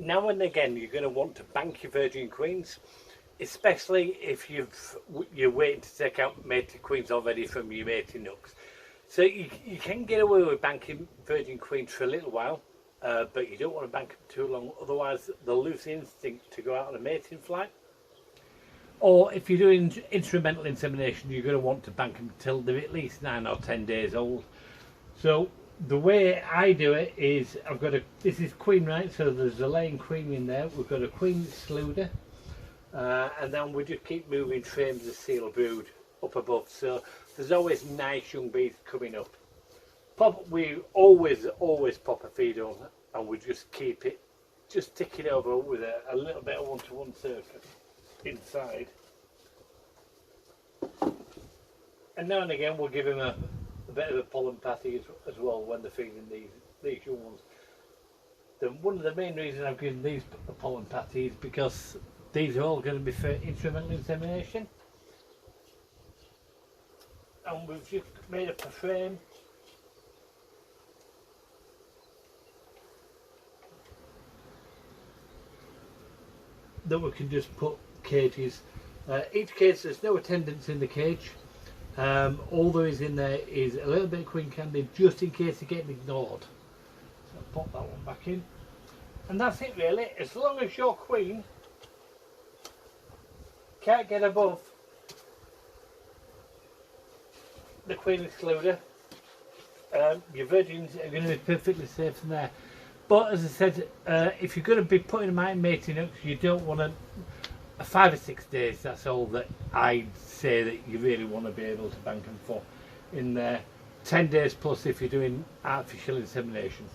now and again you're going to want to bank your virgin queens, especially if you're waiting to take out mated queens already from your mating nucs. So you can get away with banking virgin queens for a little while, but you don't want to bank them too long, otherwise they'll lose the instinct to go out on a mating flight. Or if you're doing instrumental insemination, you're going to want to bank them till they're at least 9 or 10 days old. So the way I do it is, this is queen, right? So there's a laying queen in there. We've got a queen slooder, and then we just keep moving frames of seal brood up above. So there's always nice young bees coming up. We always pop a feed on, and we just keep it, just tick it over with a little bit of one-to-one surface inside. And now and again we'll give him a bit of a pollen patty as well when they're feeding these young ones. One of the main reasons I've given these a pollen patty is because these are all going to be for instrumental insemination. And we've just made up a frame that we can just put cages. Each cage, there's no attendants in the cage. All there is in there is a little bit of queen candy just in case they're getting ignored. So I'll pop that one back in. And that's it really. As long as your queen can't get above the queen excluder, your virgins are going to be perfectly safe in there. But as I said, if you're going to be putting them out in mating nucs, you don't want to, 5 or 6 days, that's all that I'd say that you really want to be able to bank them for in there. 10 days plus if you're doing artificial insemination.